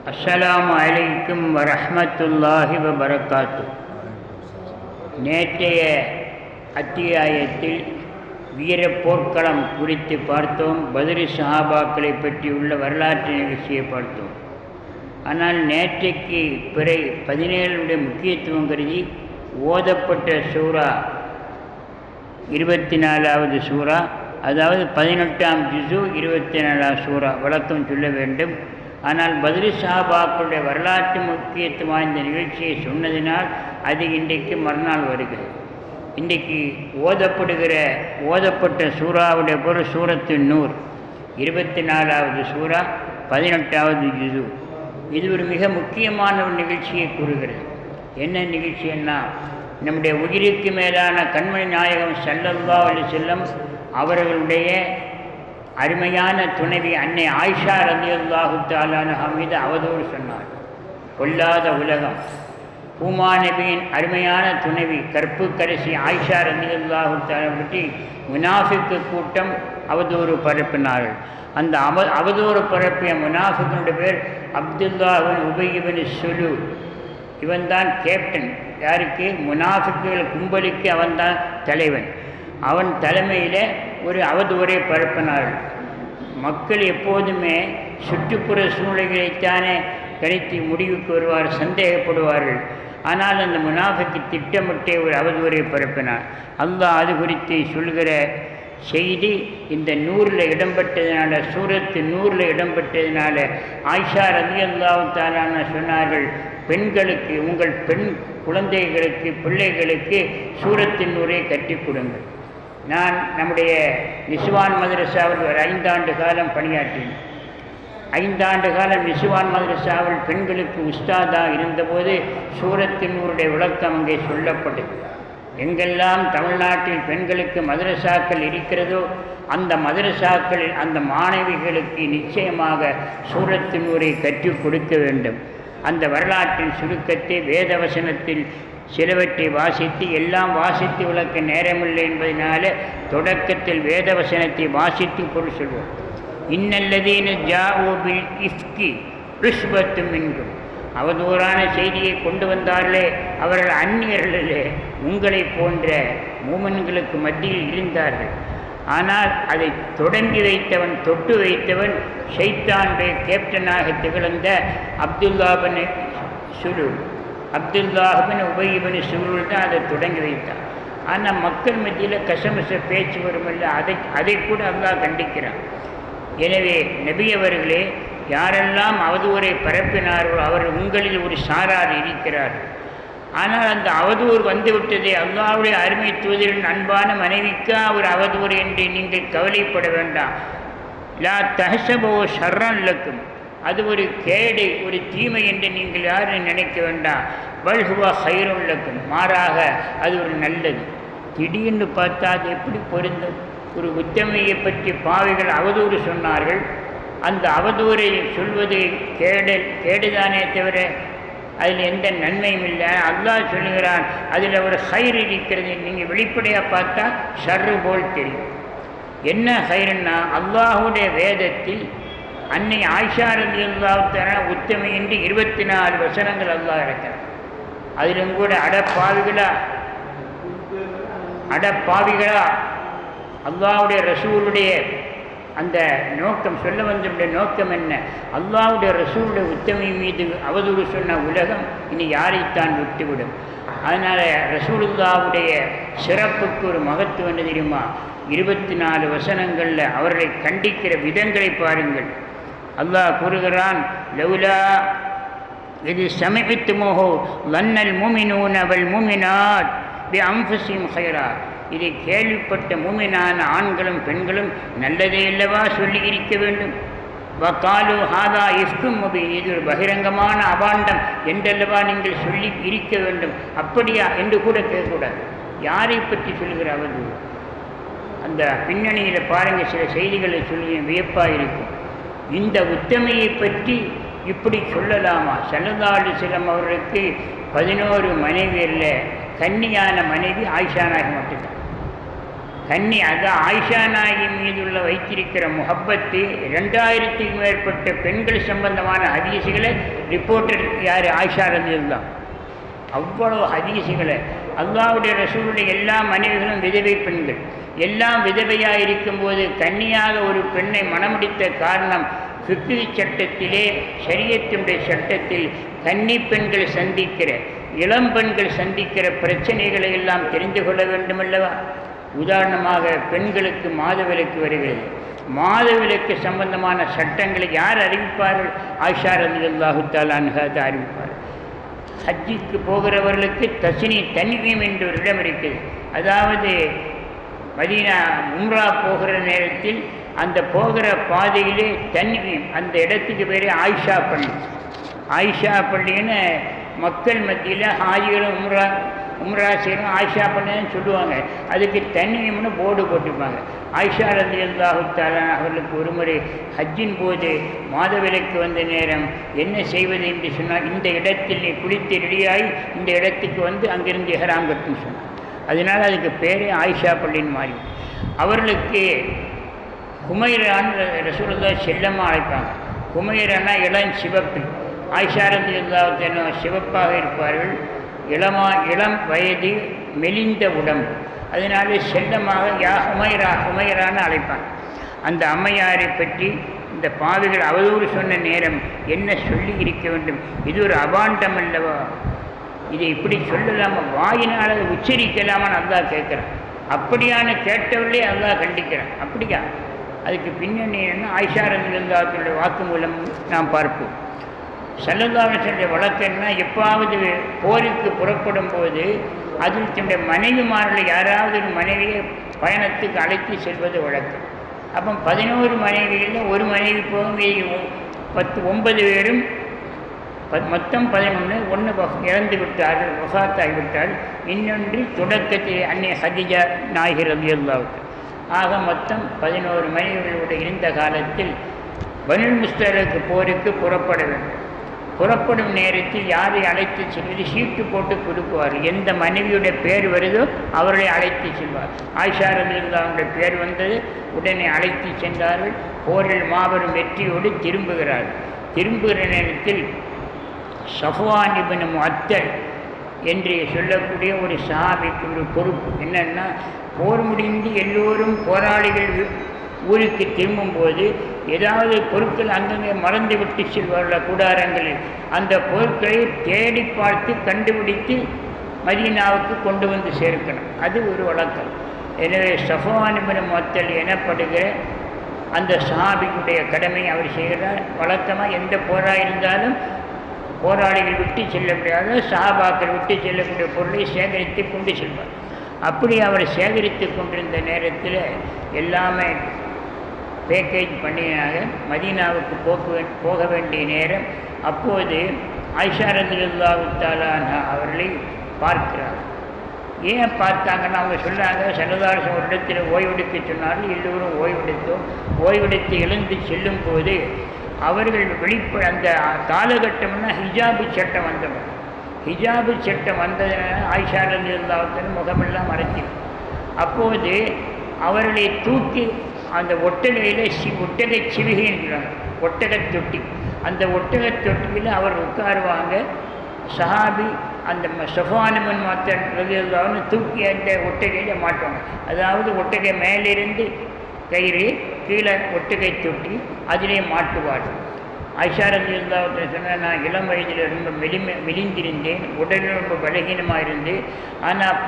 அஸ்ஸலாமு அலைக்கும் வரஹ்மத்துல்லாஹி வபரகாத்து. நேற்றைய அத்தியாயத்தில் வீர போர்க்களம் குறித்து பார்த்தோம். பத்ரி சஹாபாக்களை பற்றியுள்ள வரலாற்று நிகழ்ச்சியை பார்த்தோம். ஆனால் நேற்றைக்கு பிறை 17 முக்கியத்துவம் கருதி ஓதப்பட்ட சூரா 24வது சூரா, அதாவது 18ஆம் ஜுஸு 24ஆம் சூரா விளக்கம் சொல்ல வேண்டும். ஆனால் பத்ரி சஹாபாக்களுடைய வரலாற்று முக்கியத்துவம் வாய்ந்த நிகழ்ச்சியை சொன்னதினால் அது இன்றைக்கு மறுநாள் வருகிறது. இன்றைக்கு ஓதப்பட்ட சூறாவுடைய பொருள் சூரத்து நூர், 24வது சூறா, 18வது ஜுஸு. இது ஒரு மிக முக்கியமான ஒரு நிகழ்ச்சியை கூறுகிறது. என்ன நிகழ்ச்சின்னா, நம்முடைய உயிருக்கு மேலான கண்மணி நாயகம் ஸல்லல்லாஹு அலைஹி வஸல்லம் அவர்களுடைய அருமையான துணைவி அன்னை ஆயிஷா ரலியல்லாஹு தஆலா அன்ஹா மீது அவதூறு சொன்னார். கொல்லாத உலகம். பூமா நபியின் அருமையான துணைவி கற்பு கரிசி ஆயிஷா ரலியல்லாஹு தஆலா பற்றி முனாஃபிக்கு கூட்டம் அவதூறு பரப்பினார்கள். அந்த அவதூறு பரப்பிய முனாஃபிக்குடைய பேர் அப்துல்லாஹ் பின் உபய் பின் சுலூல். இவன்தான் கேப்டன். யாருக்கு? முனாஃபிக்குகள் கும்பலுக்கு அவன்தான் தலைவன். அவன் தலைமையில் ஒரு அவதூறை பரப்பினார்கள். மக்கள் எப்போதுமே சுற்றுப்புற சூழ்நிலைகளைத்தானே கணித்து முடிவுக்கு வருவார், சந்தேகப்படுவார்கள். ஆனால் அந்த முனாஃபிக்கு திட்டமிட்டே ஒரு அவதூறை பரப்பினார். அல்லாஹ் அது குறித்து சொல்கிற செய்தி இந்த நூறில் இடம்பெற்றதுனால, சூரத்து நூறில் இடம்பெற்றதுனால ஆயிஷா ரலியல்லாஹு தஆலா சொன்னார்கள், பெண்களுக்கு, உங்கள் பெண் குழந்தைகளுக்கு, பிள்ளைகளுக்கு சூரத்தின் நூரை கற்றுக் கொடுங்கள். நான் நம்முடைய நிஸ்வான் மதரசாவில் ஒரு 5 ஆண்டு காலம் பணியாற்றினேன். 5 ஆண்டு காலம் நிஸ்வான் மதரசாவில் பெண்களுக்கு உஸ்தாதாக இருந்தபோது சூரத்தின் நூருடைய விளக்கம் அங்கே சொல்லப்பட்டது. எங்கெல்லாம் தமிழ்நாட்டில் பெண்களுக்கு மதரசாக்கள் இருக்கிறதோ அந்த மதரசாக்களில் அந்த மாணவிகளுக்கு நிச்சயமாக சூரத்தின் நூரை கற்றுக் கொடுக்க வேண்டும். அந்த வரலாற்றின் சுருக்கத்தை வேதவசனத்தில் சிலவற்றை வாசித்து, எல்லாம் வாசித்து விளக்க நேரமில்லை என்பதனால தொடக்கத்தில் வேதவசனத்தை வாசித்து பொருள் சொல்வோம். இன்னல்லதீன ஜாஊ பில் இஃப்கி ருஷ்பத்தும் மின்கும். அவதூறான செய்தியை கொண்டு வந்தார்களே அவர்கள் அந்நியர்களே, உங்களை போன்ற மூமின்களுக்கு மத்தியில் இருந்தார்கள். ஆனால் அதை தொடங்கி வைத்தவன், தொட்டு வைத்தவன் ஷைத்தானுடைய கேப்டனாக திகழ்ந்த அப்துல்லாஹ் பின் சுலூல். அப்துல்லாஹ் பின் உபய் பின் சுலூல் தான் அதை தொடங்கி வைத்தான். ஆனால் மக்கள் மத்தியில் கசமச பேச்சு வருமில்ல, அதை கூட அல்லாஹ் கண்டிக்கிறான். எனவே நபி அவர்களே, யாரெல்லாம் அவதூறை பரப்பினாரோ அவர் உங்களில் ஒரு சாரார் இருக்கிறார். ஆனால் அந்த அவதூறு வந்துவிட்டதே, அல்லாஹ்வுடைய அருமை தூதரின் அன்பான மனைவிக்கா ஒரு அவதூறு என்று நீங்கள் கவலைப்பட வேண்டாம். லா தஹ்ஸபூ ஷர்ரன் லக்கும். அது ஒரு கேடு, ஒரு தீமை என்று நீங்கள் யாரும் நினைக்க வேண்டாம். பல் ஹுவ ഖൈറുன் லக்கும். மாறாக அது ஒரு நல்லது. திடீர்னு பார்த்தா அது எப்படி பொருந்தும்? ஒரு உத்தமையை பற்றி பாவிகள் அவதூறு சொன்னார்கள். அந்த அவதூறை சொல்வது கேடுதானே தவிர அதில் எந்த நன்மையும் இல்லை. அல்லாஹ் சொல்லுகிறான், அதில் ஒரு ഖൈർ இருக்கிறது. நீங்கள் வெளிப்படையாக பார்த்தா ஷர்ரு போல் தெரியும். என்ன ഖൈറുன்னா, அல்லாஹுடைய வேதத்தில் அன்னை ஆயிஷா ரலியல்லாஹு தஆலா உத்தமை என்று 24 வசனங்கள் அல்லாஹ் இருக்கிறான். அதிலும் கூட அடப்பாவிகளா அல்லாஹ்வுடைய ரசூலுடைய அந்த நோக்கம், சொல்ல வந்த நோக்கம் என்ன? அல்லாஹ்வுடைய ரசூலுடைய உத்தமை மீது அவதூறு சொன்ன உலகம் இனி யாரைத்தான் விட்டுவிடும். அதனால் ரசூலுல்லாஹ்வுடைய சிறப்புக்கு ஒரு மகத்துவம் என்ன தெரியுமா? 24 வசனங்களில் அவர்களை கண்டிக்கிற விதங்களை பாருங்கள். அல்லாஹ் கூறுகிறான், லௌலா இது சமிஅத்துமூஹு லன்னல் முஃமினூன வல் முஃமினாத் பிஅன்ஃபுஸிஹிம் ഖൈറா. இதை கேள்விப்பட்ட மூமினான ஆண்களும் பெண்களும் நல்லதே அல்லவா சொல்லி இருக்க வேண்டும். வகாலு ஹாதா இஃப்கும் முபீன். இது ஒரு பகிரங்கமான அபாண்டம் என்றல்லவா நீங்கள் சொல்லி இருக்க வேண்டும். அப்படியா என்று கூட கேட்கக்கூடாது. யாரை பற்றி சொல்கிற அவதூறு? அந்த பின்னணியில் பாருங்கள், சில செய்திகளை சொல்லி வியப்பாக இருக்கும். இந்த உத்தமையை பற்றி இப்படி சொல்லலாமா? ஸல்லல்லாஹு அலைஹி வஸல்லம் அவர்களுக்கு 11 மனைவியில் கன்னியான மனைவி ஆயிஷா நாயகி மட்டும்தான். அதான் ஆயிஷா நாயகி மீதுள்ள வைத்திருக்கிற முஹப்பத்து 2000க்கு மேற்பட்ட பெண்கள் சம்பந்தமான ஹதீஸுகளை ரிப்போர்ட்டர் யார்? ஆயிஷா ரலியல்லாஹு. அவ்வளவு ஹதீஸுகளை அல்லாஹ்வுடைய ரசூலுடைய எல்லா மனைவிகளும் விதவை பெண்கள். எல்லாம் விதவையாக இருக்கும்போது கன்னியாக ஒரு பெண்ணை மணமுடித்த காரணம் ஃபிக்ஹ் சட்டத்திலே, ஷரியத்தினுடைய சட்டத்தில் கன்னி பெண்கள் சந்திக்கிற, இளம் பெண்கள் சந்திக்கிற பிரச்சனைகளை எல்லாம் தெரிந்து கொள்ள வேண்டுமல்லவா? உதாரணமாக பெண்களுக்கு மாதவிலக்கு வருகிறது. மாதவிலக்கு சம்பந்தமான சட்டங்களை யார் அறிவிப்பார்கள்? ஆயிஷா ரலியல்லாஹு தஆலா அன்ஹா அறிவிப்பார். ஹஜ்ஜுக்கு போகிறவர்களுக்கு தன்வீம் என்ற ஒரு இடம் இருக்குது. அதாவது மதீனா உம்ரா போகிற நேரத்தில் அந்த போகிற பாதையிலே தன்வீம், அந்த இடத்துக்கு பேர் ஆயிஷா பள்ளி. ஆயிஷா பள்ளின்னு மக்கள் மத்தியில் ஹாஜிகளும் உம்ரா செய்யணும் ஆயிஷா பள்ளின்னு சொல்லுவாங்க. அதுக்கு தன்வீம்னு போர்டு போட்டிருப்பாங்க. ஆயிஷா ரலியல்லாஹு தஆலா அவர்களுக்கு ஒருமுறை ஹஜ்ஜின் போது மாதவிலக்கு வந்த நேரம் என்ன செய்வது என்று சொன்னால், இந்த இடத்தில் நீ குளித்து ரெடியாகி இந்த இடத்துக்கு வந்து அங்கிருந்து இஹ்ராம் கட்டுன்னு சொன்னார். அதனால் அதுக்கு பேரே ஆயிஷா பள்ளின்னு மாறி. அவர்களுக்கு ஹுமைரான்னு ரசூலுல்லாஹ் செல்லமாக அழைப்பாங்க. ஹுமைரானா இளம் சிவப்பு. ஆயிஷா ரலியல்லாஹு தஆலா சிவப்பாக இருப்பார்கள். இளம் வயது, மெலிந்த உடம்பு. அதனாலே செல்லமாக யா ஹுமைரான்னு அழைப்பாங்க. அந்த அம்மையாரை பற்றி இந்த பாவிகள் அவதூறு சொன்ன நேரம் என்ன சொல்லி இருக்க வேண்டும்? இது ஒரு அபாண்டம் அல்லவா? இதை இப்படி சொல்லலாமா? வாயினால் அதை உச்சரிக்கலாமான்னு அல்லாஹ் கேட்குறான். அப்படியான கேட்டவர்களே அல்லாஹ் கண்டிக்கிறான். அப்படியா? அதுக்கு பின்னணி என்ன? ஆயிஷா ரலியல்லாஹு வாக்கு மூலம் நாம் பார்ப்போம். ஸல்லல்லாஹு அலைஹி வஸல்லம் வழக்கம்னா, எப்பாவது போருக்கு புறப்படும் போது அதில் தன்னுடைய மனைவிமார்களை யாராவது ஒரு மனைவியை பயணத்துக்கு அழைத்து செல்வது வழக்கம். அப்போ 11 மனைவிகளில் ஒரு மனைவி போகும், 9 பேரும் மொத்தம் 11. ஒன்று இறந்து விட்டார்கள், வஃபாத்தாகிவிட்டார்கள். இன்னொன்று தொடக்கத்தில் அன்னை ஹதீஜா நாயகி ரலியல்லாஹு. ஆக மொத்தம் 11 மனைவிகளோடு இருந்த காலத்தில் பனுல் முஸ்தலிக்கு போருக்கு புறப்பட வேண்டும். புறப்படும் நேரத்தில் யாரை அழைத்து செல்வது? சீட்டு போட்டு கொடுக்குவார். எந்த மனைவியுடைய பேர் வருதோ அவர்களை அழைத்து செல்வார். ஆயிஷா ரலியல்லாஹுடைய பேர் வந்தது, உடனே அழைத்து சென்றார்கள். போரில் மாபெரும் வெற்றியோடு திரும்புகிறார்கள். திரும்புகிற நேரத்தில் சஃப்வான் இப்னு முஅத்தல் என்று சொல்லக்கூடிய ஒரு சஹாபிக்கு ஒரு பொறுப்பு என்னன்னா, போர் முடிந்து எல்லோரும் போராளிகள் ஊருக்கு திரும்பும்போது ஏதாவது பொருட்கள் அங்கங்கே மறந்து விட்டு செல்வார்கள் கூடாரங்களில். அந்த பொருட்களை தேடி பார்த்து கண்டுபிடித்து மதீனாவுக்கு கொண்டு வந்து சேர்க்கணும். அது ஒரு வழக்கம். எனவே சஃப்வான் இப்னு முஅத்தல் எனப்படுகிற அந்த சஹாபிக்குடைய கடமை அவர் செய்கிறார். வழக்கமாக எந்த போராக இருந்தாலும் போராளிகள் விட்டு செல்ல முடியாத, சஹாபாக்கள் விட்டு செல்லக்கூடிய பொருளை சேகரித்து கொண்டு செல்வார். அப்படி அவர் சேகரித்து கொண்டிருந்த நேரத்தில் எல்லாமே பேக்கேஜ் பண்ணினாக மதீனாவுக்கு போக வேண்டிய நேரம். அப்போது ஆயிஷா ரலியல்லாஹு தஆலா அன்ஹா அவர்களை பார்க்கிறார். ஏன் பார்த்தாங்கன்னா, அவங்க சொல்கிறாங்க, ஸல்லல்லாஹு அலைஹி வஸல்லம் ஒரு இடத்துல ஓய்வெடுக்க சொன்னார்கள். எல்லோரும் ஓய்வெடுத்து எழுந்து செல்லும் போது அவர்கள் அந்த காலகட்டம்னா ஹிஜாபு சட்டம் வந்தவர். ஹிஜாபு சட்டம் வந்ததுனால ஆயிஷா ரலியல்லாஹு முகமெல்லாம் மறைச்சிடும். அப்போது அவர்களை தூக்கி அந்த ஒட்டகையில் ஒட்டகை சிவிகை என்கிறாங்க, ஒட்டகத் தொட்டி. அந்த ஒட்டகத் தொட்டியில் அவர் உட்காருவாங்க. சஹாபி அந்த சஃப்வான் இப்னு முஅத்தல் ரலியல்லாஹு தூக்கி அந்த ஒட்டகையில் மாட்டுவாங்க. அதாவது ஒட்டகை மேலிருந்து கயிறு, கீழே ஒட்டகை தொட்டி, அதிலே மாட்டுவார். ஆயிஷா ரலியல்லாஹு சொன்னால், நான் இளம் வயதில் ரொம்ப மெலிந்திருந்தேன், உடலில் ரொம்ப பலகீனமாக இருந்து, ஆனால்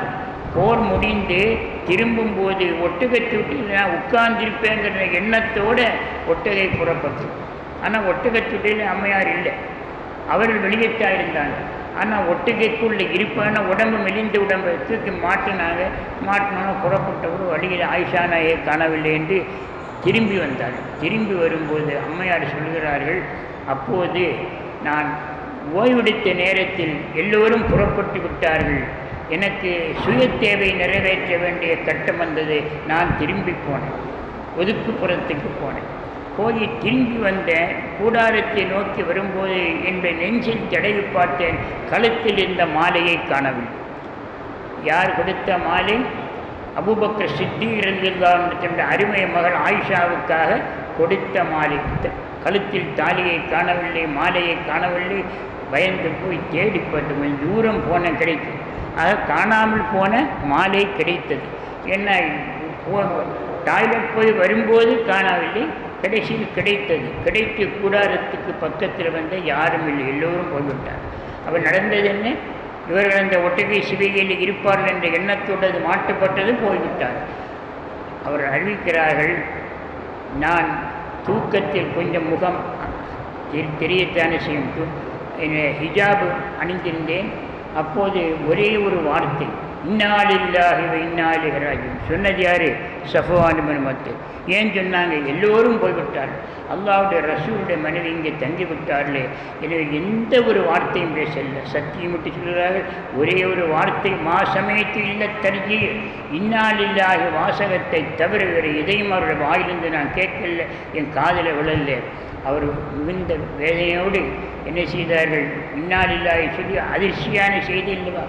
போர் முடிந்து திரும்பும்போது ஒட்டகத்தொட்டி நான் உட்கார்ந்திருப்பேங்கிற எண்ணத்தோடு ஒட்டகை புறப்பட்டு. ஆனால் ஒட்டகத்தொட்டியில் அம்மையார் இல்லை, அவர்கள் வெளியேற்றாக இருந்தாங்க. ஆனால் ஒட்டகைக்குள்ளே இருப்பான உடம்பு மெலிந்த உடம்பை தூக்கி மாட்டினோன்னா புறப்பட்டவர் வழியில் ஆயிஷா நாயை காணவில்லை என்று திரும்பி வந்தார்கள். திரும்பி வரும்போது அம்மையார் சொல்கிறார்கள், அப்போது நான் ஓய்வெடுத்த நேரத்தில் எல்லோரும் புறப்பட்டு விட்டார்கள், எனக்கு சுய தேவை நிறைவேற்ற வேண்டிய கட்டம் வந்தது. நான் திரும்பி போனேன், ஒதுக்குப்புறத்துக்கு போனேன். போய் திரும்பி வந்தேன். கூடாரத்தை நோக்கி வரும்போது என்ற நெஞ்சில் தடவி பார்த்தேன். கழுத்தில் இருந்த மாலையை காணவில்லை. யார் கொடுத்த மாலை? அபூபக்கர் சித்தீக் ரலியல்லாஹு அன்ஹு தன்னுடைய அருமை மகள் ஆயிஷாவுக்காக கொடுத்த மாலை. கழுத்தில் தாலியை காணவில்லை, மாலையை காணவில்லை. பயந்து போய் தேடிப்பட்டு கொஞ்சம் தூரம் போன கிடைத்தது. ஆக காணாமல் போன மாலை கிடைத்தது. என்ன டாய்லெட் போய் வரும்போது காணவில்லை, கடைசியில் கிடைத்தது. கிடைத்து கூடாரத்துக்கு பக்கத்தில் வந்த யாரும் இல்லை, எல்லோரும் போய்விட்டார். அவர் நடந்தது என்ன? இவர்கள் அந்த ஒட்டகை சிவிகையில் இருப்பார்கள் என்ற எண்ணத்தோடு அது மாட்டப்பட்டது, போய்விட்டார். அவர் அறிவிக்கிறார்கள், நான் தூக்கத்தில் கொஞ்சம் முகம் தெரியத்தானே செய்யும், ஹிஜாபு அணிந்திருந்தேன். அப்போது ஒரே ஒரு வார்த்தை, இன்னா லில்லாஹி வ இன்னா இலைஹி ராஜிஊன். சொன்னது யார்? சஃப்வான் இப்னு முஅத்தில். ஏன் சொன்னாங்க? எல்லோரும் போய்விட்டார்கள், அல்லாஹ்வுடைய ரசூலுடைய மனைவி இங்கே தங்கிவிட்டார்களே. எனவே எந்த ஒரு வார்த்தையும் பேசல, சத்தியம் விட்டு சொல்கிறார்கள். ஒரே ஒரு வார்த்தை, மா சமயத்து இல்ல தர்ஜி, இன்னா லில்லாஹி வாசகத்தை தவிர வேறு எதையும் அவருடைய வாயிலிருந்து நான் கேட்கல, என் காதில் விழல. அவர் மிகுந்த வேதனையோடு என்ன செய்தார்கள்? இன்னா லில்லாஹி சொல்லி அதிர்ச்சியான செய்தி இல்லவா?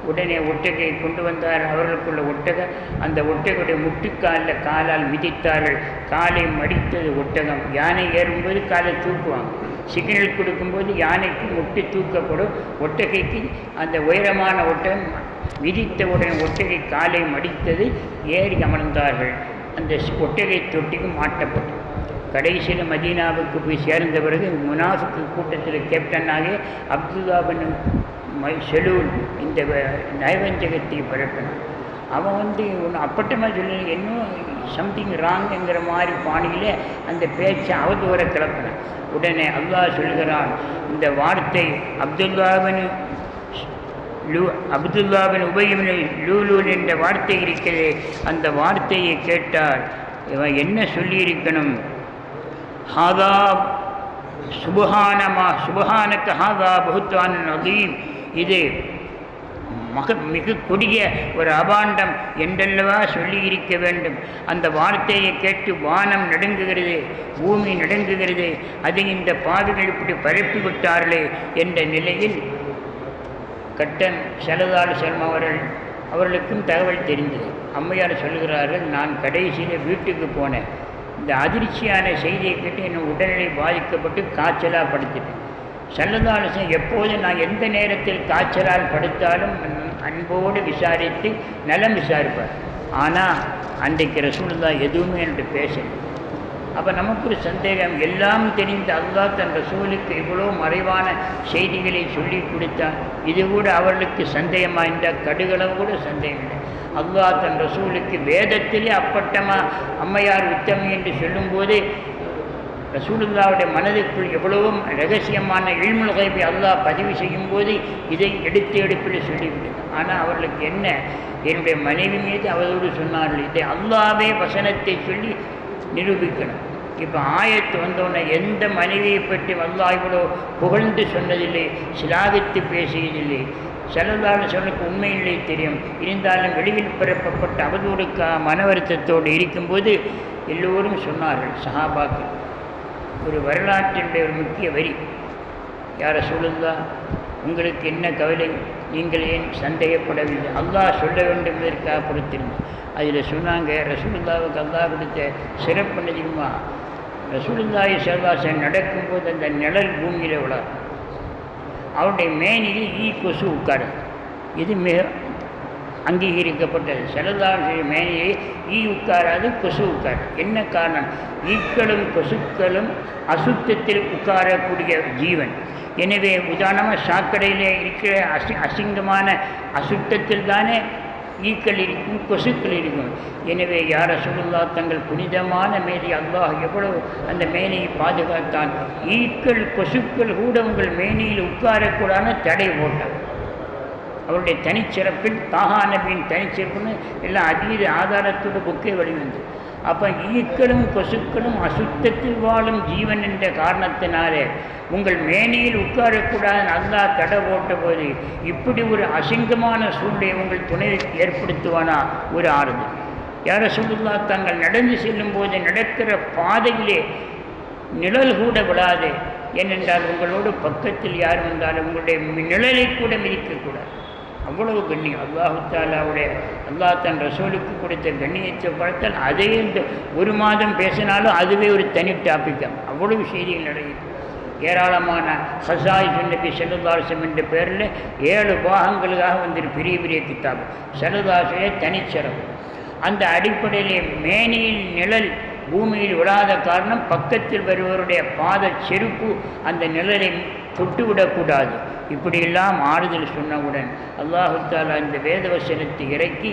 உடனே ஒட்டகை கொண்டு வந்தார். அவர்களுக்குள்ள ஒட்டகம், அந்த ஒட்டகையுடைய முட்டுக்காலில் காலால் மிதித்தார்கள். காலை மடித்தது ஒட்டகம். யானை ஏறும்போது காலை தூக்குவாங்க, சிக்னல் கொடுக்கும்போது யானைக்கு முட்டு தூக்கப்படும். ஒட்டகைக்கு அந்த உயரமான ஒட்டகம் மிதித்த உடனே ஒட்டகை காலை மடித்தது. ஏறி அமர்ந்தார்கள். அந்த ஒட்டகை தொட்டிக்கு மாட்டப்பட்டது. கடைசியில் மதீனாவுக்கு போய் சேர்ந்த பிறகு முனாஃபிக்கு கூட்டத்தில் கேப்டனாக அப்துல்லா பின் செலூல் இந்த நயவஞ்சகத்தை பரப்பினான். அவன் ஒன்று அப்பட்டமாக சொல்லி இன்னும் சம்திங் ராங்குங்கிற மாதிரி பாணியில் அந்த பேச்சை அவதூற கிளப்பினான். உடனே அல்லாஹ் சொல்கிறான், இந்த வார்த்தை அப்துல்லாவின் உபயம் லூலூல் என்ற வார்த்தை இருக்கிறது. அந்த வார்த்தையை கேட்டால் இவன் என்ன சொல்லியிருக்கணும்? ஹாதா சுபஹானக ஹாதா புஹ்தான் அதீம், இது மிக கொடிய ஒரு அபாண்டம் என்றல்லவா சொல்லியிருக்க வேண்டும். அந்த வார்த்தையை கேட்டு வானம் நடுங்குகிறது, பூமி நடுங்குகிறது. அதை இந்த பாவிகள் இப்படி பரப்பி விட்டார்களே என்ற நிலையில் கட்டன் சலதால் செல்லம் அவர்களுக்கும் தகவல் தெரிந்தது. அம்மையார் சொல்கிறார்கள், நான் கடைசியில் வீட்டுக்கு போனேன். இந்த அதிர்ச்சியான செய்தியை கேட்டு என்னை உடல்நிலை பாதிக்கப்பட்டு காய்ச்சலாக படுத்துட்டேன். சல்லல்லாஹு எப்போது நான் எந்த நேரத்தில் காய்ச்சலால் படுத்தாலும் அன்போடு விசாரித்து நலம் விசாரிப்பார். ஆனால் அன்றைக்கு ரசூலுல்லாஹ் எதுவுமே என்று பேசல. அப்போ நமக்கு ஒரு சந்தேகம், எல்லாம் தெரிந்த அல்லாஹ் தன் ரசூலுக்கு இவ்வளோ மறைவான செய்திகளை சொல்லி கொடுத்தான். இது கூட அவர்களுக்கு சந்தேகமாக இருந்தால் கடுகளவு கூட சந்தேகம் இல்லை. அல்லாஹ் தன் ரசூலுக்கு வேதத்திலே அப்பட்டமாக அம்மையார் உத்தமி என்று சொல்லும்போது ரசூலுல்லாவுடைய மனதுக்குள் எவ்வளவோ ரகசியமான இல்முல் கைபை அல்லாஹ் பதிவு செய்யும்போது இதை எடுப்பில் சொல்லிவிட்டது. ஆனால் அவர்களுக்கு என்ன, என்னுடைய மனைவி மீது அவதோடு சொன்னார்கள். இதை அல்லாவே வசனத்தை சொல்லி நிரூபிக்கணும். இப்போ ஆயத்து வந்தோடனே எந்த மனைவியை பற்றி அல்லாஹ் இவ்வளோ புகழ்ந்து சொன்னதில்லை, சிலாகித்து பேசியதில்லை. ஸல்லல்லாஹு சொன்னக்கு உண்மையிலே தெரியும். இருந்தாலும் வெளியில் பிறப்பப்பட்ட அவதூறுக்காக மன வருத்தத்தோடு இருக்கும்போது எல்லோரும் சொன்னார்கள். சஹாபாக்கள் ஒரு வரலாற்றினுடைய ஒரு முக்கிய வரி, யார ரசூலுல்லாஹ் உங்களுக்கு என்ன கவலை, நீங்கள் ஏன் சந்தேகப்படவில்லை, அல்லாஹ் சொல்ல வேண்டும் என்பதற்காக பொறுத்திருந்தேன். அதில் சொன்னாங்க, ரசூலுல்லாவுக்கு அல்லாஹ் கொடுத்த சிறப்பு நிஜமா, ரசூலுல்லாஹி ஸல்லல்லாஹு அலைஹி வஸல்லம் நடக்கும்போது அந்த நிழல் பூமியில் விழாது, அவருடைய மேனியில் ஈ கொசு உட்காரு. இது மிக அங்கீகரிக்கப்பட்டது. ஸல்லல்லாஹு மேனியை ஈ உட்காராது, கொசு உட்காரு. என்ன காரணம்? ஈக்களும் கொசுக்களும் அசுத்தத்தில் உட்காரக்கூடிய ஜீவன். எனவே உதாரணமாக சாக்கடையில் இருக்கிற அசிங்கமான அசுத்தத்தில் தானே ஈக்கள் இருக்கும், கொசுக்கள் இருக்கும். எனவே யார் ரசூலுல்லாஹ் தங்கள் புனிதமான மேனி அல்லாஹ் எவ்வளவு அந்த மேனியை பாதுகாத்தான். ஈக்கள் கொசுக்கள் கூட உங்கள் மேனியில் உட்காரக்கூடாது தடை போட்டான். அவருடைய தனிச்சிறப்பில் தாஹா நபியின் தனிச்சிறப்புன்னு எல்லாம் அதீத ஆதாரத்தோடு புக்கே வெளிவந்தது. அப்போ ஈக்களும் கொசுக்களும் அசுத்தத்தில் வாழும் ஜீவன் என்ற காரணத்தினாலே உங்கள் மேனியில் உட்காரக்கூடாது அல்லாஹ் தடை போட்ட போது இப்படி ஒரு அசிங்கமான சூழ்நிலை உங்கள் துணை ஏற்படுத்துவானா? ஒரு ஆறுதல். யார ரசூலுல்லாஹ் தாங்கள் நடந்து செல்லும் போது நடக்கிற பாதையிலே நிழல் கூட விடாது. ஏனென்றால் உங்களோடு பக்கத்தில் யார் வந்தாலும் உங்களுடைய நிழலை கூட மிதிக்கக்கூடாது. அவ்வளவு கண்ணியம். அல்லாஹு தாலாவுடைய அல்லாஹ் தன் ரசூலுக்கு கொடுத்த கண்ணியத்தை பார்த்தால் அதே இந்த ஒரு மாதம் பேசினாலும் அதுவே ஒரு தனி டாப்பிக்காகும். அவ்வளவு செய்திகள் நடக்குது. ஏராளமான ஹசாயிஸ் நபி ஸல்லல்லாஹு அலைஹி வஸல்லம் என்ற பேரில் 7 பாகங்களுக்காக வந்துரு பெரிய பெரிய கித்தாபு ஸல்லல்லாஹு தனிச்சிறப்பு. அந்த அடிப்படையிலே மேனியில் நிழல் பூமியில் விழாத காரணம் பக்கத்தில் வருவருடைய பாத செருப்பு அந்த நிழலை தொட்டுவிடக்கூடாது. இப்படியெல்லாம் ஆறுதல் சொன்னவுடன் அல்லாஹு தஆலா இந்த வேதவசனத்தை இறக்கி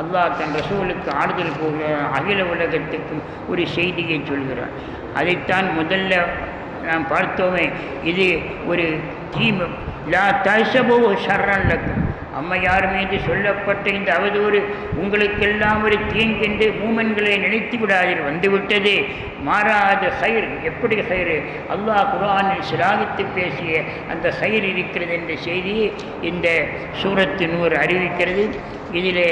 அல்லாஹ் தன் ரசூலுக்கு ஆறுதல் போகிற அகில உலகத்துக்கும் ஒரு செய்தியை சொல்கிறார். அதைத்தான் முதல்ல நாம் பார்த்தோமே, இது ஒரு தீமை. லா தஹ்சபூ ஷர்ரன் லக்கும், அம்மையார் மீது சொல்லப்பட்ட இந்த அவதூறு உங்களுக்கெல்லாம் ஒரு தீங்கென்று மூமன்களை நினைத்து விடாதீர்கள், வந்துவிட்டது. மாறாது ஹைர். எப்படி ஹைர்? அல்லாஹ் குர்ஆனில் சிலாகித்து பேசிய அந்த ஹைர் இருக்கிறது என்ற செய்தியை இந்த சூரத்து நூர் அறிவிக்கிறது. இதிலே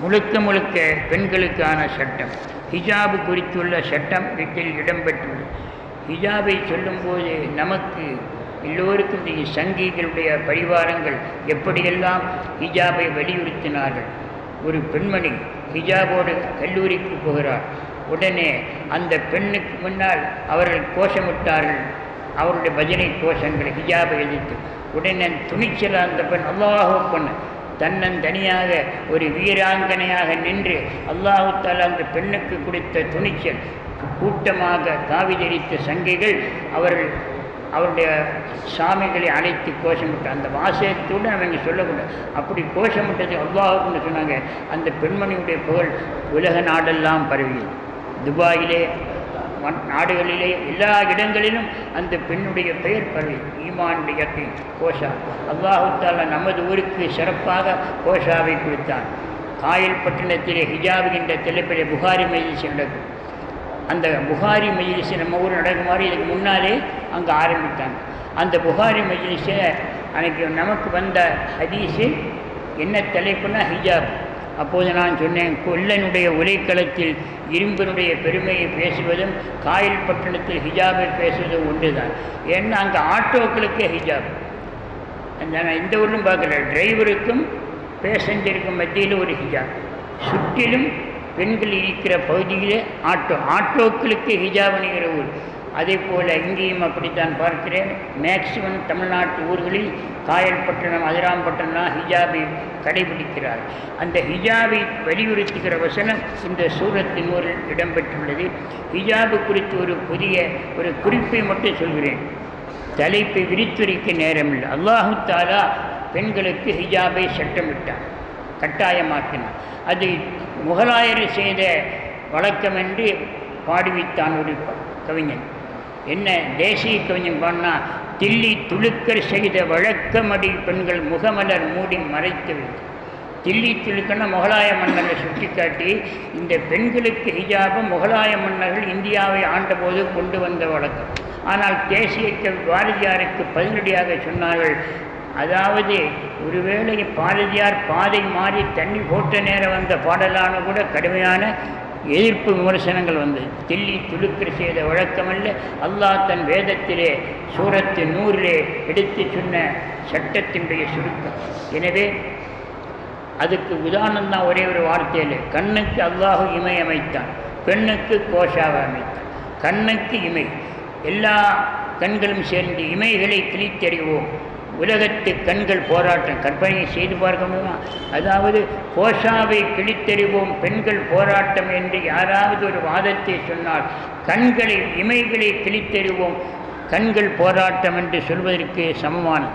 முழுக்க முழுக்க பெண்களுக்கான சட்டம், ஹிஜாபு குறித்துள்ள சட்டம் இதில் இடம்பெற்றுள்ளது. ஹிஜாபை சொல்லும்போது நமக்கு எல்லோருக்கும் இந்த சங்கிகளுடைய பரிவாரங்கள் எப்படியெல்லாம் ஹிஜாபை வலியுறுத்தினார்கள். ஒரு பெண்மணி ஹிஜாபோடு கல்லூரிக்கு போகிறார். உடனே அந்த பெண்ணுக்கு முன்னால் அவர்கள் கோஷமிட்டார்கள், அவருடைய பஜனை கோஷங்கள் ஹிஜாபை எதிர்த்து. உடனே துணிச்சலாக அந்த பெண் அல்லாஹ் பண்ண தன்னந்தனியாக ஒரு வீராங்கனையாக நின்று அல்லாஹு தஆலா அந்த பெண்ணுக்கு கொடுத்த துணிச்சல். கூட்டமாக காவி தரித்த சங்கைகள் அவருடைய சாமிகளை அழைத்து கோஷமிட்ட அந்த வாசகத்தோடு அவங்க சொல்லக்கூடாது. அப்படி கோஷமிட்டது அல்லாஹ்வுன்னு சொன்னாங்க. அந்த பெண்மணியுடைய புகழ் உலக நாடெல்லாம் பரவியது. துபாயிலே நாடுகளிலே எல்லா இடங்களிலும் அந்த பெண்ணுடைய பெயர் பரவியது. ஈமானுடைய யக்கீன் கோஷா. அல்லாஹு தஆலா நமது ஊருக்கு சிறப்பாக கோஷாவை கொடுத்தான். காயல்பட்டினத்திலே ஹிஜாப் என்ற தலைப்பிலே புகாரி மஜ்லிஸ் நடக்கும். அந்த புகாரி மஜ்லிஸ் நம்ம ஊர் நடக்குமாறு இதுக்கு முன்னாலே அங்கே ஆரம்பித்தாங்க. அந்த புகாரி மஜ்லிஸை அன்றைக்கி நமக்கு வந்த ஹதீஸு என்ன தலைப்புனா ஹிஜாப். அப்போது நான் சொன்னேன், கொல்லனுடைய உலைக்களத்தில் இரும்பினுடைய பெருமையை பேசுவதும் காயல்பட்டினத்தில் ஹிஜாபை பேசுவதும் ஒன்று தான். ஏன்னா அங்கே ஆட்டோக்களுக்கே ஹிஜாப். நான் இந்த ஊரிலும் பார்க்கல, டிரைவருக்கும் பேசஞ்சருக்கும் மத்தியில் ஒரு ஹிஜாப். சுற்றிலும் பெண்கள் இருக்கிற பகுதியிலே ஆட்டோக்களுக்கு ஹிஜாப் அணிகிற ஊர். அதே போல் இங்கேயும் அப்படித்தான் பார்க்கிறேன். மேக்சிமம் தமிழ்நாட்டு ஊர்களில் காயல்பட்டினம், அதிராம்பட்டினம் ஹிஜாபை கடைபிடிக்கிறார். அந்த ஹிஜாபை வலியுறுத்துகிற வசனம் இந்த சூரத்தின் ஊரில் இடம்பெற்றுள்ளது. ஹிஜாபு குறித்து ஒரு புதிய ஒரு குறிப்பை மட்டும் சொல்கிறேன், தலைப்பை விரித்துரைக்க நேரமில்லை. அல்லாஹு தஆலா பெண்களுக்கு ஹிஜாபை சட்டமிட்டான், கட்டாயமாக்கினான். அது முகலாயர் செய்த வழக்கம் என்று பாடுவித்தான் ஒரு கவிஞன். என்ன தேசிய கவிஞன் பாடினா, தில்லி துலுக்கர் செய்த வழக்கமடி பெண்கள் முகமலர் மூடி மறைத்து வைத்து. தில்லி துலுக்கன்னா முகலாய மன்னரை சுட்டி காட்டி இந்த பெண்களுக்கு ஹிஜாபும் முகலாய மன்னர்கள் இந்தியாவை ஆண்டபோது கொண்டு வந்த வழக்கம். ஆனால் தேசிய கவி பாரதியாருக்கு பதிலடியாக சொன்னார்கள், அதாவது ஒருவேளை பாரதியார் பாதை மாறி தண்ணி போட்ட நேரம் வந்த பாடலான கூட கடுமையான எதிர்ப்பு விமர்சனங்கள் வந்தது. தில்லி துலுக்கர் செய்த வழக்கமல்ல, அல்லாஹ் தன் வேதத்திலே சூரத்து நூறிலே எடுத்து சொன்ன சட்டத்தினுடைய சுருக்கம். எனவே அதுக்கு உதாரணம் தான் ஒரே ஒரு வார்த்தையில், கண்ணுக்கு அல்லாஹ் இமை அமைத்தான், பெண்ணுக்கு கோஷாவை அமைத்தான். கண்ணுக்கு இமை, எல்லா கண்களும் சேர்ந்து இமைகளை கிழித்தெறிவோம். உலகத்து கண்கள் போராட்டம் கற்பனையை செய்து பார்க்க முடியுமா? அதாவது கோஷாவை கிழித்தெறிவோம் பெண்கள் போராட்டம் என்று யாராவது ஒரு வாதத்தை சொன்னால், கண்களை இமைகளை கிழித்தெறிவோம் கண்கள் போராட்டம் என்று சொல்வதற்கு சமமானது.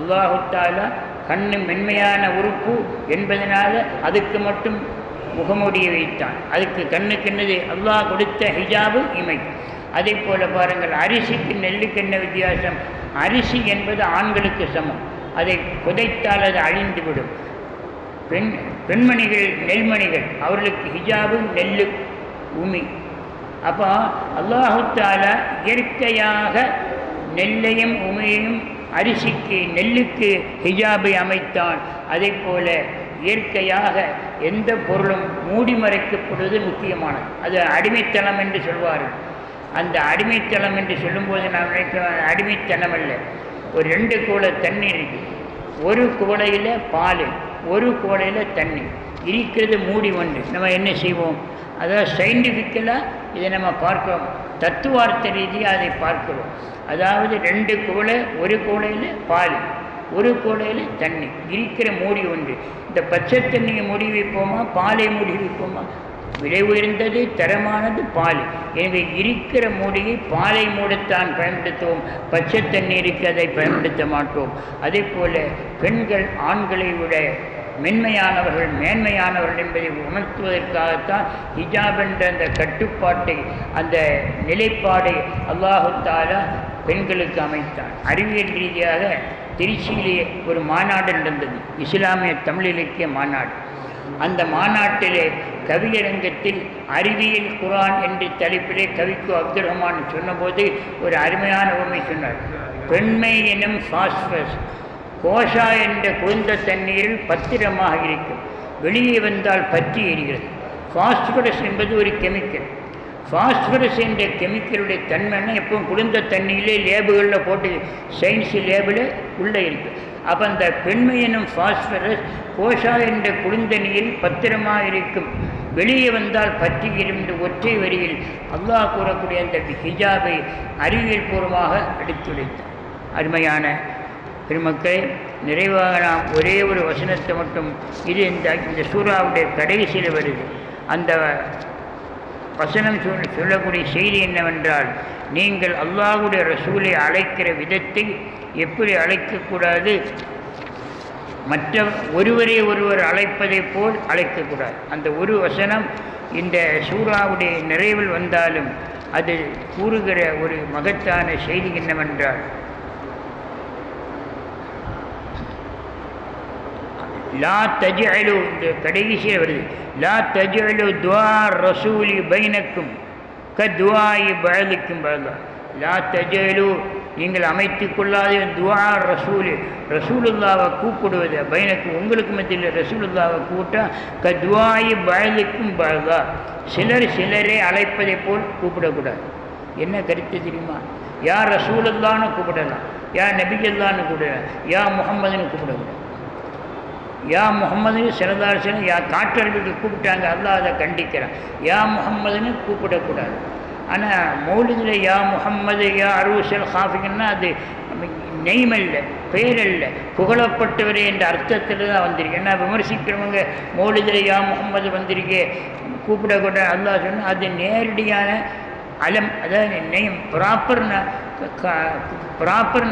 அல்லாஹு தஆலா கண்ணு மென்மையான உறுப்பு என்பதனால அதுக்கு மட்டும் முகமூடியை வைத்தான். அதுக்கு கண்ணுக்கு என்னது? அல்லாஹ் கொடுத்த ஹிஜாபு இமை. அதே போல் பாருங்கள், அரிசிக்கு நெல்லுக்கு என்ன வித்தியாசம்? அரிசி என்பது ஆண்களுக்கு சமம், அதை புதைத்தால் அது அழிந்துவிடும். பெண்மணிகள் நெல்மணிகள், அவர்களுக்கு ஹிஜாபு நெல்லு உமி. அப்போ அல்லாஹு தஆலா இயற்கையாக நெல்லையும் உமையையும் அரிசிக்கு நெல்லுக்கு ஹிஜாபை அமைத்தான். அதே போல இயற்கையாக எந்த பொருளும் மூடி மறைக்கப்படுவது முக்கியமானது. அது அடிமைத்தனம் என்று சொல்வார்கள். அந்த அடிமைத்தனம் என்று சொல்லும்போது நாம் நினைக்கிறோம் அடிமைத்தனம் அல்ல. ஒரு 2 கூட தண்ணீர் இருக்குது, ஒரு குவளையில் பால், ஒரு குவளையில் தண்ணி, இருக்கிறது மூடி ஒன்று. நம்ம என்ன செய்வோம்? அதாவது சயின்டிஃபிக்கலாக இதை நம்ம பார்க்கிறோம், தத்துவார்த்த ரீதியாக அதை பார்க்கிறோம். அதாவது 2 குவளை, ஒரு குவளையில் பால், ஒரு குவளையில் தண்ணி, இருக்கிற மூடி ஒன்று. இந்த பச்சை தண்ணியை மூடி வைப்போமா, பாலை மூடி வைப்போமா? விலை உயர்ந்தது, தரமானது பால். எனவே இருக்கிற மூடியை பாலை மூடத்தான் பயன்படுத்துவோம், பச்சை தண்ணீருக்கு அதை பயன்படுத்த மாட்டோம். அதே போல் பெண்கள் ஆண்களை விட மென்மையானவர்கள், மேன்மையானவர்கள் என்பதை உணர்த்துவதற்காகத்தான் ஹிஜாப் என்ற அந்த கட்டுப்பாட்டை, அந்த நிலைப்பாடை அல்லாஹு தஆலா பெண்களுக்கு அமைத்தான். அறிவியல் ரீதியாக திருச்சியிலே ஒரு மாநாடு நடந்தது, இஸ்லாமிய தமிழ் இலக்கிய மாநாடு. அந்த மாநாட்டிலே கவியரங்கத்தில் அறிவியல் குர்ஆன் என்ற தலைப்பிலே கவிக்கு அப்துல் ரஹ்மான் சொன்னபோது ஒரு அருமையான உண்மை சொன்னார். பெண்மை எனும் பாஸ்பரஸ் கோஷா என்ற குளிர்ந்த தண்ணீரில் பத்திரமாக இருக்கும், வெளியே வந்தால் பற்றி எரிகிறது. பாஸ்பரஸ் என்பது ஒரு கெமிக்கல். பாஸ்பரஸ் என்ற கெமிக்கலுடைய தன்மைன்னா எப்பவும் குளிர்ந்த தண்ணியிலே லேபுகளில் போட்டு சயின்ஸு லேபில் உள்ளே இருக்குது. அப்போ அந்த பெண்மை எனும் பாஸ்பரஸ் கோஷா என்ற குளிர்ந்த நீரில் பத்திரமாக இருக்கும், வெளியே வந்தால் பற்றி என்ற ஒற்றை வரியில் அல்லாஹ் கூறக்கூடிய அந்த ஹிஜாபை அறிவியல் பூர்வமாக எடுத்துரைத்தார். அருமையான பெருமக்களே, நிறைவாக நாம் ஒரே ஒரு வசனத்தை மட்டும், இது இந்த சூறாவுடைய கடைசியில் வருது. அந்த வசனம் சொல்லக்கூடிய செய்தி என்னவென்றால், நீங்கள் அல்லாஹ்வுடைய ரசூலை அழைக்கிற விதத்தை எப்படி அழைக்கக்கூடாது, மற்ற ஒருவரே ஒருவர் அழைப்பதை போல் அழைக்கக்கூடாது. அந்த ஒரு வசனம் இந்த சூறாவுடைய நிறைவில் வந்தாலும் அது கூறுகிற ஒரு மகத்தான செய்தி என்னவென்றால், லா தஜ்அலு, இந்த கடைசியில் வருது, லா தஜ்அலு துஆ ரசூலி பைனக்கும் கதுஆஇ பஅதிக்கும் பஅதா. லா தஜ்அலு, நீங்கள் அமைத்து கொள்ளாத துஆ ரசூல், ரசூலுல்லாவை கூப்பிடுவது, பைனக்கு உங்களுக்கு மத்தியில் ரசூலுல்லாவை கூப்பிட்டா கதுஆஇ பஅதிக்கும் பஅதா, சிலர் சிலரே அழைப்பதை போல் கூப்பிடக்கூடாது. என்ன கருத்து தெரியுமா? யா ரசூலுல்லான்னு கூப்பிடலாம், யா நபியல்லான்னு கூப்பிடலாம், யா முஹம்மதுன்னு கூப்பிடக்கூடாது. யா முகம்மதுன்னு சிறந்தார் யா காற்றர்களுக்கு கூப்பிட்டாங்க, அல்லாஹ் அதை கண்டிக்கிறான். யா முகம்மதுன்னு கூப்பிடக்கூடாது. ஆனால் மௌலிதில் யா முகம்மது யா அரூசல் ஹாஃபிங்கன்னா அது நெய்மல்ல, பெயரல்ல, புகழப்பட்டவரே என்ற அர்த்தத்தில் தான் வந்திருக்கு. ஏன்னா விமர்சிக்கிறவங்க மௌலிதில் யா முகம்மது வந்திருக்கே கூப்பிடக்கூடாது அல்லாஹ் சொன்னால் அது நேரடியான அலம், அதாவது நெய்ம், ப்ராப்பர்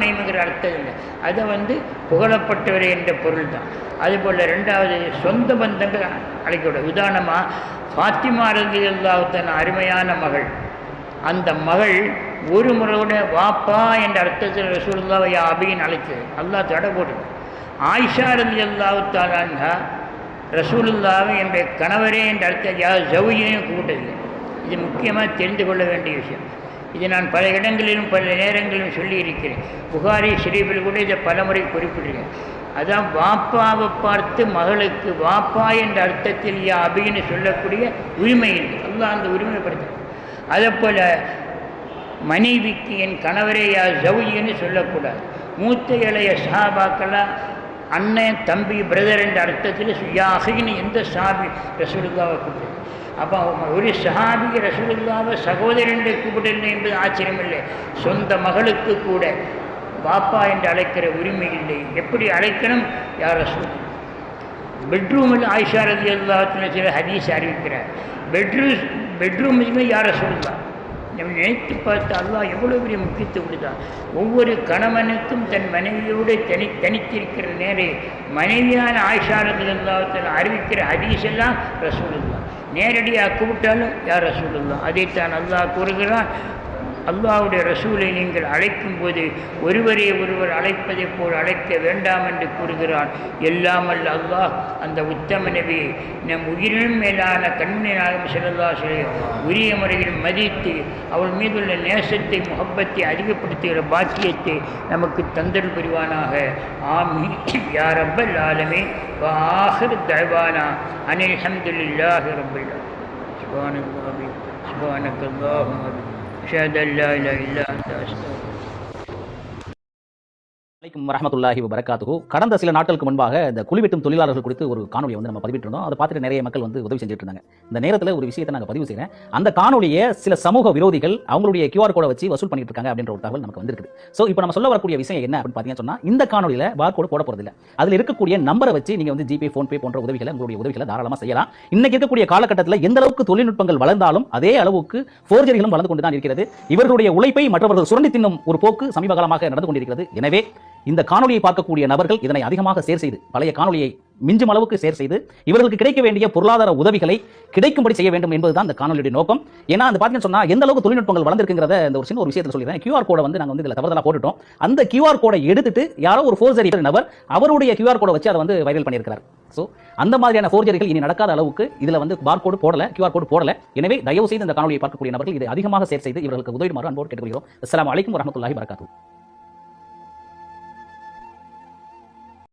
நெய்முங்கிற அர்த்தம் இல்லை, அதை புகழப்பட்டவர் என்ற பொருள் தான். அதுபோல் 2வது சொந்த பந்தங்கள் அழைக்கக்கூடாது. உதாரணமாக ஃபாத்திமா ரலியல்லாஹு தஆலா அருமையான மகள், அந்த மகள் ஒரு முறையோட வாப்பா என்ற அர்த்தத்தில் ரசூலுல்லாஹ் யா அபின்னு அழைத்தது, அல்லாஹ் தடை போடுது. ஆயிஷா ரலியல்லாஹு தஆலா அன்ஹா ரசூலுல்லாஹ் என்ற கணவரே என்ற அர்த்தம் யா ஜௌஜின்னு கூப்பிட்டதில்லை. இது முக்கியமாக தெரிந்து கொள்ள வேண்டிய விஷயம். இது நான் பல இடங்களிலும் பல நேரங்களிலும் சொல்லியிருக்கிறேன். புகாரி ஷெரீஃபில் கூட இதை பலமுறை குறிப்பிட்டிருக்கேன். அதான் வாப்பாவை பார்த்து மகளுக்கு வாப்பா என்ற அர்த்தத்தில் யா அபின்னு சொல்லக்கூடிய உரிமை இல்லை, அல்லாஹ் அந்த உரிமைப்படுத்த. அதே போல் மனைவிக்கு என் கணவரே யா ஜௌஜின்னு சொல்லக்கூடாது. மூத்த இளைய சஹாபாக்கெல்லாம் அண்ணன் தம்பி பிரதர் என்ற அர்த்தத்தில் யா அஹின்னு எந்த சஹாபி ரசூலுல்லாஹ்வை கூப்பிடுது. அப்போ ஒரு சஹாபி ரசூலுல்லாஹ்வை சகோதரன் என்று கூப்பிடலை என்பது ஆச்சரியமில்லை. சொந்த மகளுக்கு கூட பாப்பா என்று அழைக்கிற உரிமை இல்லை. எப்படி அழைக்கணும்? யார் ரசூல். பெட்ரூமில் ஆயிஷா ரலியல்லாஹு அன்ஹா சில ஹதீஸ் அறிவிக்கிறார். பெட்ரூமிலுமே யார் ரசூலுல்லாஹ். நம்ம நினைத்து பார்த்து அல்லாஹ் எவ்வளோ பெரிய முக்கியத்துவம் கொடுத்தான். ஒவ்வொரு கணவனுக்கும் தன் மனைவியோடு தனித்திருக்கிற நேரே மனைவியான ஆயிஷா ரலியல்லாஹு அன்ஹா அறிவிக்கிற ஹதீஸ் எல்லாம் ரசூலுல்லாஹ். நேரடியாக கூப்பிட்டாலும் யார் ரசூலுல்லாஹ். அதைத்தான் அல்லாஹ் கூறுகிறான், அல்லாஹ்வுடைய ரசூலை நீங்கள் அழைக்கும் போது ஒருவரே ஒருவர் அழைப்பதை போல் அழைக்க வேண்டாம் என்று கூறுகிறான். எல்லாமல்ல அல்லாஹ் அந்த உத்தம நபியை நம் உயிரினும் மேலான கண்மணி நாயகம் ஸல்லல்லாஹு அலைஹி வஸல்லம் உரிய முறையில் மதித்து அவள் மீதுள்ள நேசத்தை முஹப்பத்தை அதிகப்படுத்துகிற பாக்கியத்தை நமக்கு தந்தல் புரிவானாக. ஆமீன் யா ரப்பல் ஆலமீன். வ ஆகிரு தஅவானா அனில் ஹம்துலில்லாஹி ரப்பில் ஆலமீன். சுப்ஹானக்கல்லாஹும்ம அஷ்ஹது அன் லா இலாஹா இல்லா அன்த அஸ்தக்ஃபிருக்க. அலைக்கும் வரஹ்மத்துல்லாஹி வபரகாத்துஹு. கடந்த சில நாட்களுக்கு முன்பாக இந்த குழிவெட்டும் தொழிலாளர்கள் குறித்து ஒரு காணொலியை நம்ம பதிவிட்டிருந்தோம். அதை பார்த்துட்டு நிறைய மக்கள் உதவி செஞ்சுட்டு இருந்தாங்க. இந்த நேரத்தில் ஒரு விஷயத்தை நாங்கள் பதிவு செய்கிறேன். அந்த காணொலியை சில சமூக விரோதிகள் அவங்களுடைய QR கோடை வச்சு வசூல் பண்ணிட்டு இருக்காங்க அப்படின்ற ஒரு தகவல் நமக்கு வந்திருக்கு. ஸோ இப்போ நம்ம சொல்ல வரக்கூடிய விஷயம் என்ன அப்படின்னு பார்த்தீங்கன்னா சொன்னா, இந்த காணொலியில் பார் கோடு போட போறதில்லை. அதில் இருக்கக்கூடிய நம்பரை வச்சு நீங்க ஜிபே, ஃபோன்பே போன்ற உதவிகளை உங்களுடைய உதவிகளை தாராளமாக செய்யலாம். இன்னைக்கு இருக்கக்கூடிய காலகட்டத்தில் எந்த அளவுக்கு தொழில்நுட்பங்கள் வளர்ந்தாலும் அதே அளவுக்கு ஃபோர்ஜரிகளும் வளர்ந்து கொண்டு தான் இருக்கிறது. இவர்களுடைய உழைப்பை மற்றவர்கள் சுரண்டி தின்னும் ஒரு போக்கு சமீப காலமாக நடந்து கொண்டிருக்கிறது. எனவே இந்த காணொலியை பார்க்கக்கூடிய நபர்கள் இதனை அதிகமாக ஷேர் செய்து, பழைய காணொலியை மிஞ்சும் அளவுக்கு ஷேர் செய்து, இவர்களுக்கு கிடைக்க வேண்டிய பொருளாதார உதவிகளை கிடைக்கும்படி செய்ய வேண்டும் என்பதுதான் இந்த காணொலியுடைய நோக்கம். ஏன்னா அந்த பார்த்தீங்கன்னா சொன்னா எந்த அளவுக்கு தொழில்நுட்பங்கள் வளர்ந்திருக்குங்கிறத இந்த ஒரு சின்ன ஒரு விஷயத்தில் சொல்லிடுறேன். QR கோடை நாங்கள் இதில் தவறுதலா போட்டுட்டோம். அந்த QR கோடை எடுத்துட்டு யாரோ ஒரு ஃபோர்ஜரி நபர் அவருடைய QR கோடை வச்சு அதை வைரல் பண்ணியிருக்கிறார். ஸோ அந்த மாதிரியான ஃபோர்ஜரிகள் இனி நடக்காத அளவுக்கு இதில் பார் கோடு போடல, QR கோடு போடல. எனவே தயவு செய்து இந்த காணொலியை பார்க்கக்கூடிய நபர்கள் இதை அதிகமாக ஷேர் செய்து இவர்களுக்கு உதவிடுமாறு அன்போடு கேட்டுக்கொள்கிறோம். அஸ்ஸலாமு அலைக்கும் வரஹ்மத்துல்லாஹி வபரகாத்துஹு.